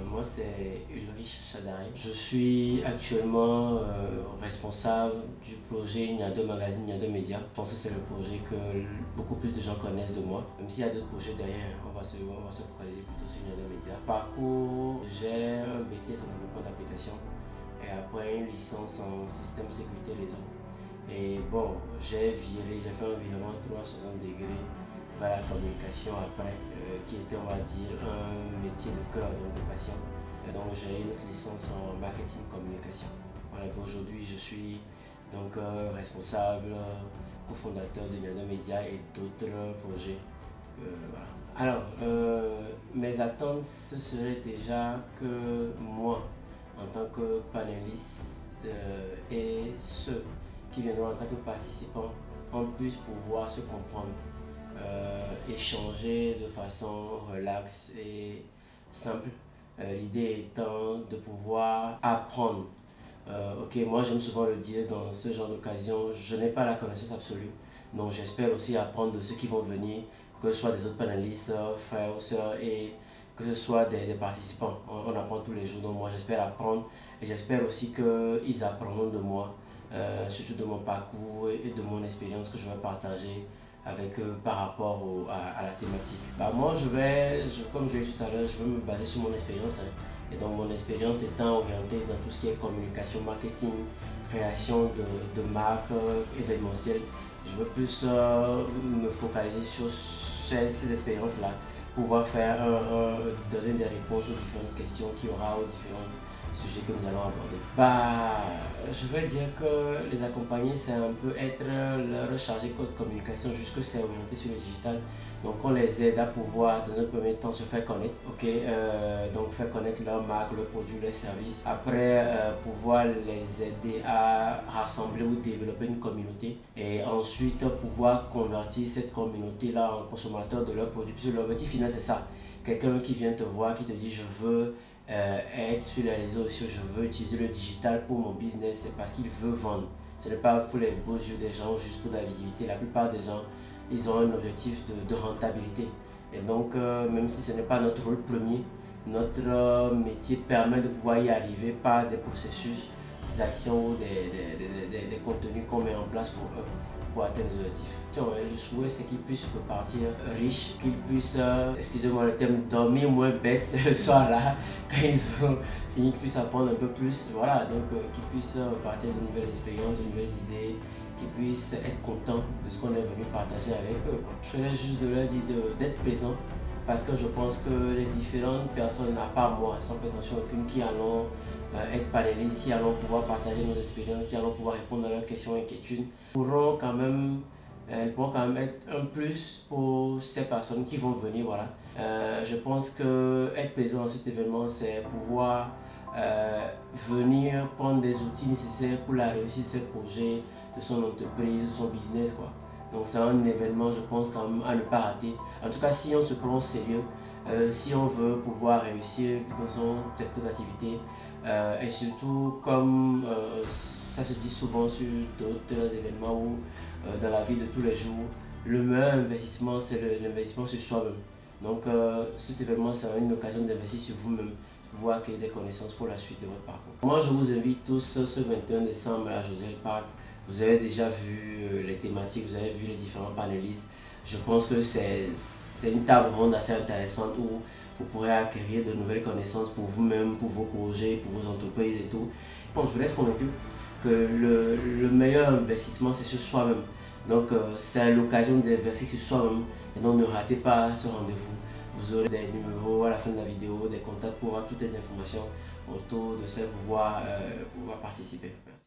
Moi, c'est Ulrich Chadari. Je suis actuellement responsable du projet Niado Magazine, Niado Média. Je pense que c'est le projet que beaucoup plus de gens connaissent de moi. Même s'il y a d'autres projets derrière, on va se focaliser plutôt sur Niado Média. Parcours, j'ai un BTS en développement d'application et après une licence en système sécurité réseau. Et bon, j'ai fait un virement 360 degrés vers la communication après, qui était, on va dire, un métier de cœur, donc de passion. Et donc j'ai une autre licence en marketing communication. Voilà, aujourd'hui je suis donc responsable, cofondateur de Niado Media et d'autres projets. Voilà. Alors, mes attentes, ce serait déjà que moi, en tant que panéliste, et ceux qui viendront en tant que participants, on puisse pouvoir se comprendre, échanger de façon relaxe et simple. L'idée étant de pouvoir apprendre. Ok, moi j'aime souvent le dire dans ce genre d'occasion, je n'ai pas la connaissance absolue, donc j'espère aussi apprendre de ceux qui vont venir, que ce soit des autres panélistes, frères ou sœurs, et que ce soit des participants. On apprend tous les jours, donc moi j'espère apprendre et j'espère aussi qu'ils apprendront de moi, surtout de mon parcours et de mon expérience que je vais partager avec eux par rapport à la thématique. Bah, moi, comme je l'ai dit tout à l'heure, je vais me baser sur mon expérience. Hein. Et donc, mon expérience étant orientée dans tout ce qui est communication, marketing, création de marques événementielles, je veux plus me focaliser sur ces expériences-là, pouvoir donner des réponses aux différentes questions qu'il y aura, aux différents sujets que nous allons aborder. Bah, je vais dire que les accompagner, c'est un peu être leur chargé de communication, juste que c'est orienté sur le digital. Donc on les aide à pouvoir, dans un premier temps, se faire connaître, ok, donc faire connaître leur marque, leurs produits, leurs services. Après, pouvoir les aider à rassembler ou développer une communauté. Et ensuite, pouvoir convertir cette communauté-là en consommateur de leurs produits. Puisque l'objectif final, c'est ça. Quelqu'un qui vient te voir, qui te dit, je veux être sur les réseaux sociaux, je veux utiliser le digital pour mon business, c'est parce qu'il veut vendre. Ce n'est pas pour les beaux yeux des gens, juste pour la visibilité. La plupart des gens, ils ont un objectif de rentabilité. Et donc, même si ce n'est pas notre rôle premier, notre métier permet de pouvoir y arriver par des processus, des actions ou des contenus qu'on met en place pour atteindre les objectifs. Le souhait, c'est qu'ils puissent repartir riches, qu'ils puissent, excusez-moi le terme, dormir moins bête le soir là, quand ils ont fini, qu'ils puissent apprendre un peu plus. Voilà, donc qu'ils puissent repartir de nouvelles expériences, de nouvelles idées, qu'ils puissent être contents de ce qu'on est venu partager avec eux. Je ferais juste de leur dire d'être présent, parce que je pense que les différentes personnes, à part moi, sans prétention aucune, qui allons être panélistes, qui allons pouvoir partager nos expériences, qui allons pouvoir répondre à leurs questions et inquiétudes, pourront quand même être un plus pour ces personnes qui vont venir. Voilà. Je pense que être présent dans cet événement, c'est pouvoir venir prendre des outils nécessaires pour la réussite de ses projets, de son entreprise, de son business, quoi. Donc c'est un événement, je pense, quand même, à ne pas rater. En tout cas, si on se prend au sérieux, si on veut pouvoir réussir dans son secteur d'activité, et surtout comme ça se dit souvent sur d'autres événements ou dans la vie de tous les jours, le meilleur investissement, c'est l'investissement sur soi-même. Donc cet événement, c'est une occasion d'investir sur vous-même, de pouvoir acquérir des connaissances pour la suite de votre parcours. Moi, je vous invite tous ce 21 décembre à Joselle Park. Vous avez déjà vu les thématiques, vous avez vu les différents panélistes. Je pense que c'est une table ronde assez intéressante où vous pourrez acquérir de nouvelles connaissances pour vous-même, pour vos projets, pour vos entreprises et tout. Bon, je vous laisse convaincu que le meilleur investissement, c'est sur soi-même. Donc, c'est l'occasion d'investir sur soi-même. Et donc, ne ratez pas ce rendez-vous. Vous aurez des numéros à la fin de la vidéo, des contacts pour avoir toutes les informations autour de ça, pouvoir participer. Merci.